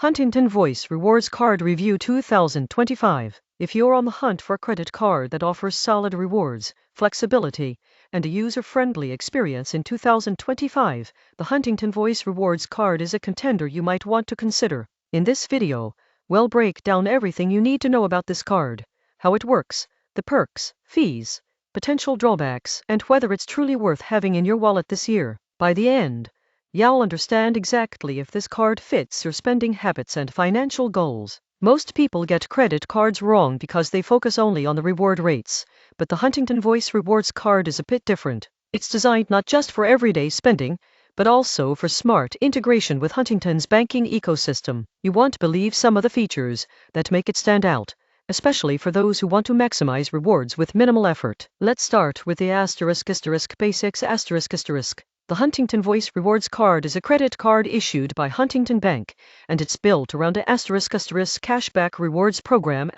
Huntington Voice Rewards Card Review 2025. If you're on the hunt for a credit card that offers solid rewards, flexibility, and a user-friendly experience in 2025, the Huntington Voice Rewards Card is a contender you might want to consider. In this video, we'll break down everything you need to know about this card, how it works, the perks, fees, potential drawbacks, and whether it's truly worth having in your wallet this year. By the end, you'll understand exactly if this card fits your spending habits and financial goals. Most people get credit cards wrong because they focus only on the reward rates, but the Huntington Voice Rewards Card is a bit different. It's designed not just for everyday spending, but also for smart integration with Huntington's banking ecosystem. You won't believe some of the features that make it stand out, especially for those who want to maximize rewards with minimal effort. Let's start with the basics. The Huntington Voice Rewards Card is a credit card issued by Huntington Bank, and it's built around a cashback rewards program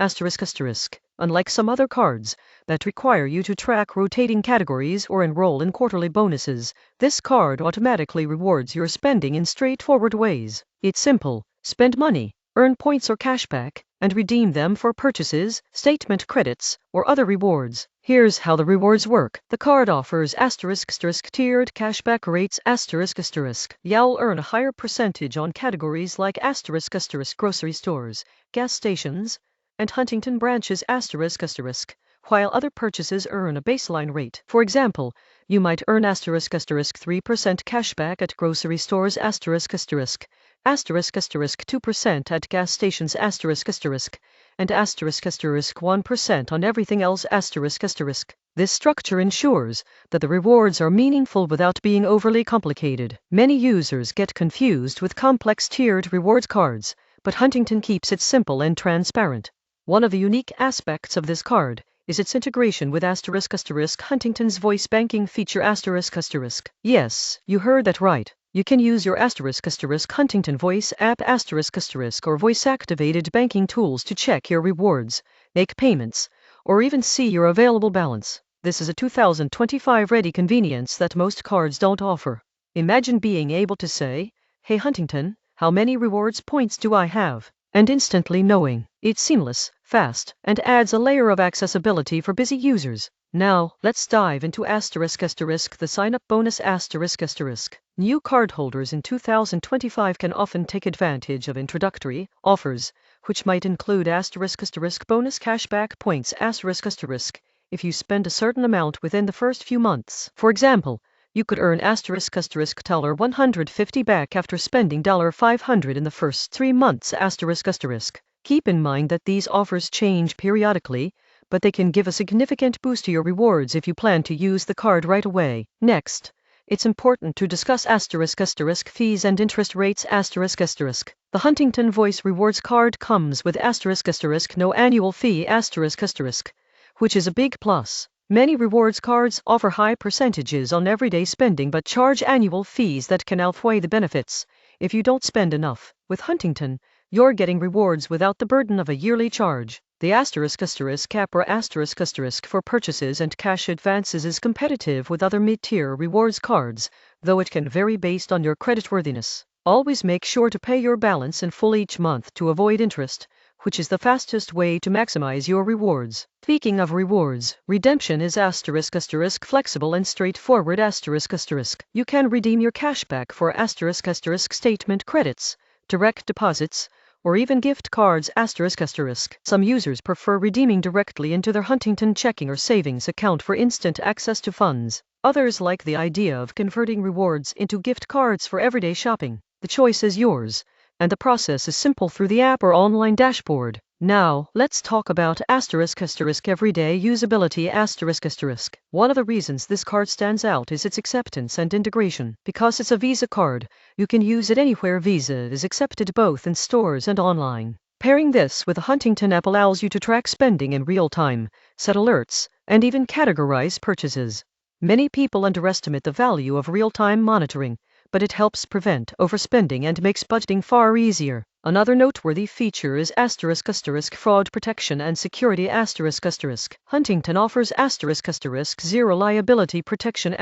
Unlike some other cards that require you to track rotating categories or enroll in quarterly bonuses, this card automatically rewards your spending in straightforward ways. It's simple. Spend money, earn points or cashback, and redeem them for purchases, statement credits, or other rewards. Here's how the rewards work. The card offers tiered cashback rates You'll earn a higher percentage on categories like grocery stores, gas stations, and Huntington branches while other purchases earn a baseline rate. For example, you might earn 3% cashback at grocery stores *2% at gas stations and *1% on everything else This structure ensures that the rewards are meaningful without being overly complicated. Many users get confused with complex tiered rewards cards, but Huntington keeps it simple and transparent. One of the unique aspects of this card is its integration with Huntington's voice banking feature Yes, you heard that right. You can use your Huntington Voice app or voice-activated banking tools to check your rewards, make payments, or even see your available balance. This is a 2025 ready convenience that most cards don't offer. Imagine being able to say, "Hey Huntington, how many rewards points do I have?" and instantly knowing. It's seamless, fast, and adds a layer of accessibility for busy users. Now, let's dive into the sign-up bonus New cardholders in 2025 can often take advantage of introductory offers, which might include bonus cashback points if you spend a certain amount within the first few months. For example, you could earn $150 back after spending $500 in the first 3 months Keep in mind that these offers change periodically, but they can give a significant boost to your rewards if you plan to use the card right away. Next, it's important to discuss fees and interest rates The Huntington Voice Rewards Card comes with no annual fee which is a big plus. Many rewards cards offer high percentages on everyday spending but charge annual fees that can outweigh the benefits if you don't spend enough. With Huntington, you're getting rewards without the burden of a yearly charge. The cap for purchases and cash advances is competitive with other mid-tier rewards cards, though it can vary based on your creditworthiness. Always make sure to pay your balance in full each month to avoid interest, which is the fastest way to maximize your rewards. Speaking of rewards, redemption is flexible and straightforward You can redeem your cashback for statement credits, direct deposits, or even gift cards Some users prefer redeeming directly into their Huntington checking or savings account for instant access to funds. Others like the idea of converting rewards into gift cards for everyday shopping. The choice is yours, and the process is simple through the app or online dashboard. Now, let's talk about everyday usability One of the reasons this card stands out is its acceptance and integration. Because it's a Visa card, you can use it anywhere. Visa is accepted both in stores and online. Pairing this with the Huntington app allows you to track spending in real time, set alerts, and even categorize purchases. Many people underestimate the value of real-time monitoring, but it helps prevent overspending and makes budgeting far easier. Another noteworthy feature is fraud protection and security Huntington offers zero liability protection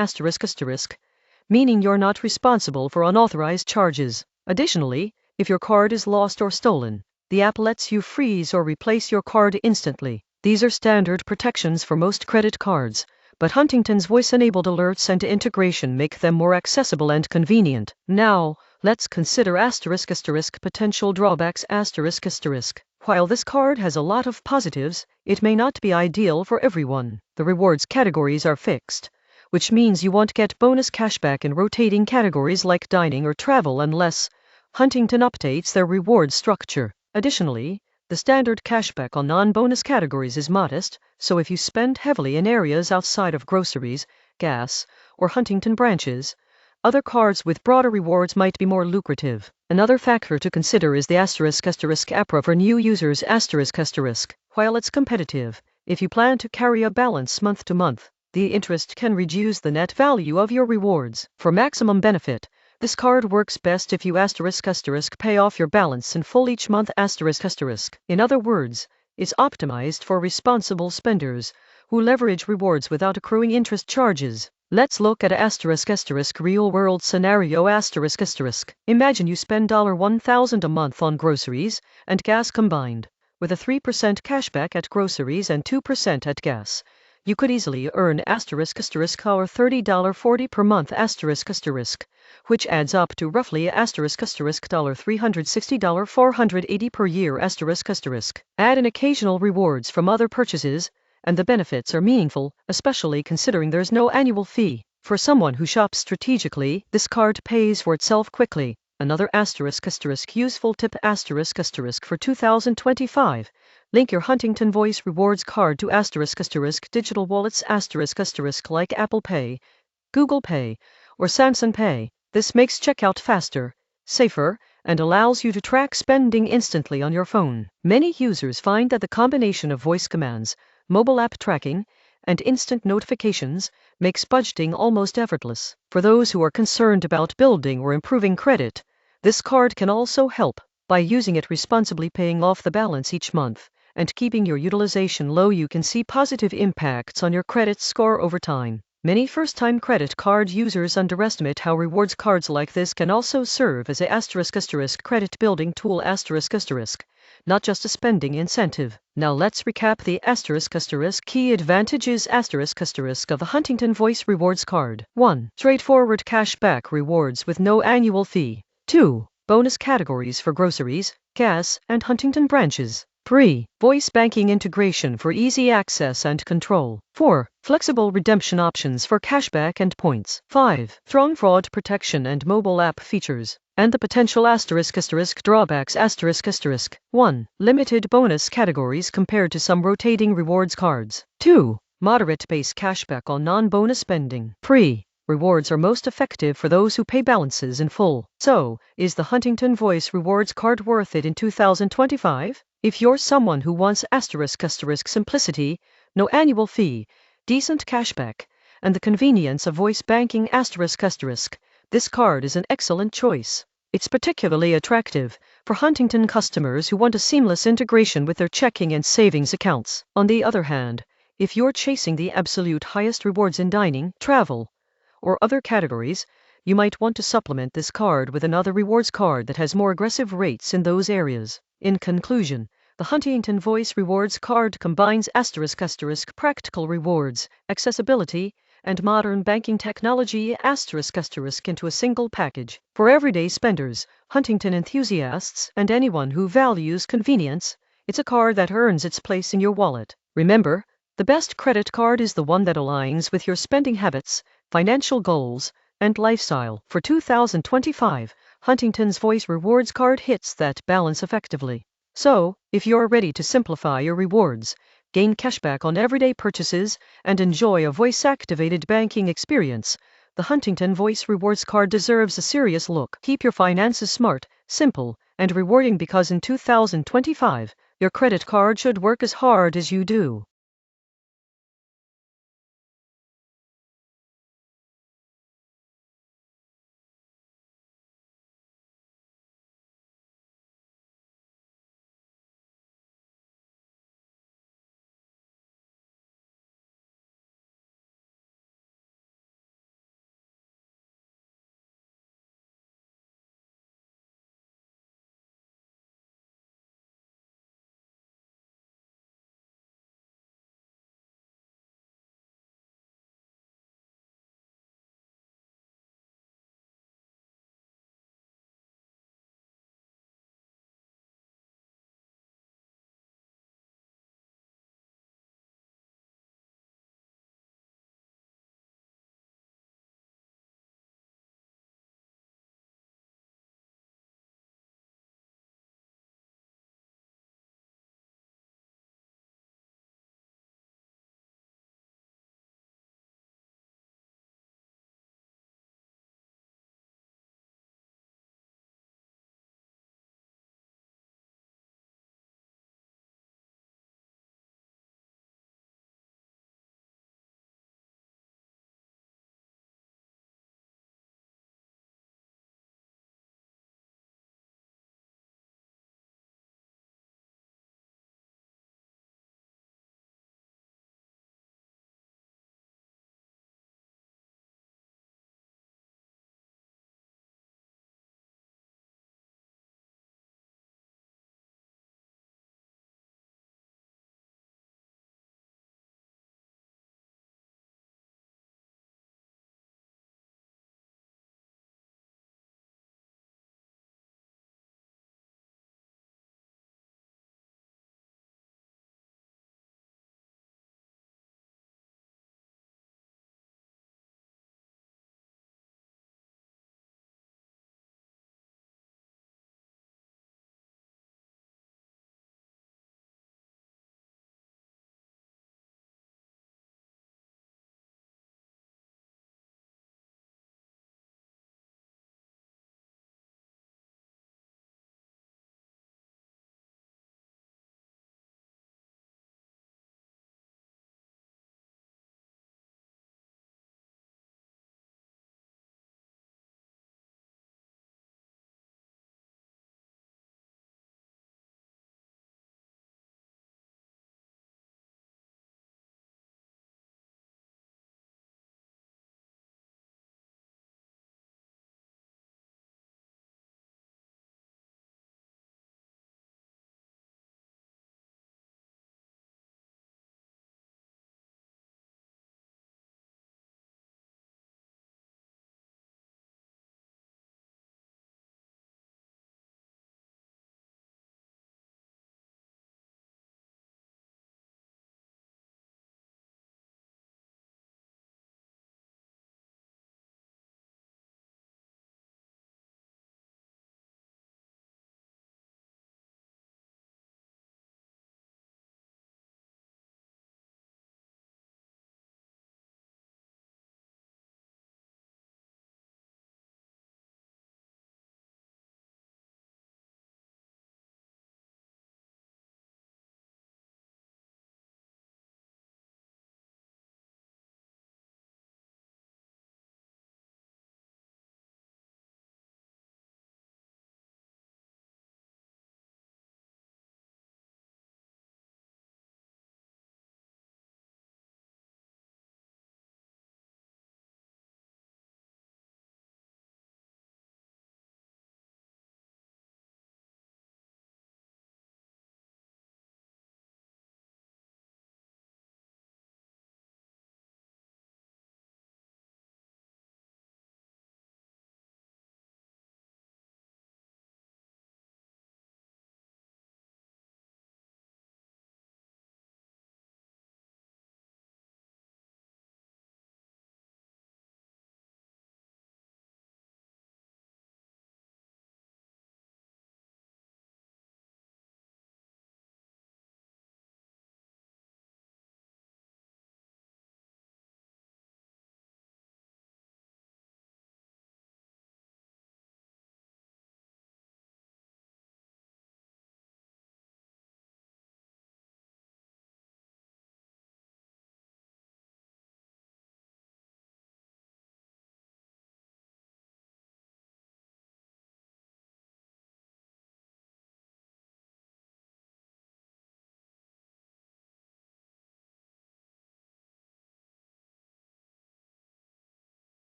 meaning you're not responsible for unauthorized charges. Additionally, If your card is lost or stolen, the app lets you freeze or replace your card instantly. These are standard protections for most credit cards, but Huntington's voice-enabled alerts and integration make them more accessible and convenient. Now, let's consider *** potential drawbacks ***. While this card has a lot of positives, it may not be ideal for everyone. The rewards categories are fixed, which means you won't get bonus cashback in rotating categories like dining or travel unless Huntington updates their reward structure. Additionally, the standard cashback on non-bonus categories is modest, so if you spend heavily in areas outside of groceries, gas, or Huntington branches, other cards with broader rewards might be more lucrative. Another factor to consider is the *** APRA for new users ***. While it's competitive, if you plan to carry a balance month to month, the interest can reduce the net value of your rewards. For maximum benefit, this card works best if you *** pay off your balance in full each month ***. In other words, it's optimized for responsible spenders who leverage rewards without accruing interest charges. Let's look at a *** real-world scenario ***. Imagine you spend $1,000 a month on groceries and gas combined. With a 3% cashback at groceries and 2% at gas, you could easily earn *** or $30.40 per month ***, which adds up to roughly $360.480 per year ***. Add in occasional rewards from other purchases, and the benefits are meaningful, especially considering there's no annual fee. For someone who shops strategically, this card pays for itself quickly. Another *** useful tip *** for 2025. Link your Huntington Voice Rewards card to *** digital wallets ** like Apple Pay, Google Pay, or Samsung Pay. This makes checkout faster, safer, and allows you to track spending instantly on your phone. Many users find that the combination of voice commands, mobile app tracking, and instant notifications makes budgeting almost effortless. For those who are concerned about building or improving credit, this card can also help. By using it responsibly, paying off the balance each month, and keeping your utilization low, you can see positive impacts on your credit score over time. Many first-time credit card users underestimate how rewards cards like this can also serve as a *** credit building tool ***, not just a spending incentive. Now let's recap the *** key advantages *** of the Huntington Voice Rewards card. 1. Straightforward cashback rewards with no annual fee. 2. Bonus categories for groceries, gas, and Huntington branches. 3. Voice banking integration for easy access and control. 4. Flexible redemption options for cashback and points. 5. Strong fraud protection and mobile app features. And the potential *** drawbacks ***. 1. Limited bonus categories compared to some rotating rewards cards. 2. Moderate base cashback on non-bonus spending. 3. Rewards are most effective for those who pay balances in full. So, is the Huntington Voice Rewards card worth it in 2025? If you're someone who wants *** simplicity, no annual fee, decent cashback, and the convenience of voice banking ***, this card is an excellent choice. It's particularly attractive for Huntington customers who want a seamless integration with their checking and savings accounts. On the other hand, if you're chasing the absolute highest rewards in dining, travel, or other categories, you might want to supplement this card with another rewards card that has more aggressive rates in those areas. In conclusion, the Huntington Voice Rewards card combines *** practical rewards, accessibility, and modern banking technology *** into a single package. For everyday spenders, Huntington enthusiasts, and anyone who values convenience, it's a card that earns its place in your wallet. Remember, the best credit card is the one that aligns with your spending habits, financial goals, and lifestyle. For 2025, Huntington's Voice Rewards card hits that balance effectively. So, if you're ready to simplify your rewards, gain cashback on everyday purchases, and enjoy a voice-activated banking experience, the Huntington Voice Rewards card deserves a serious look. Keep your finances smart, simple, and rewarding, because in 2025, your credit card should work as hard as you do.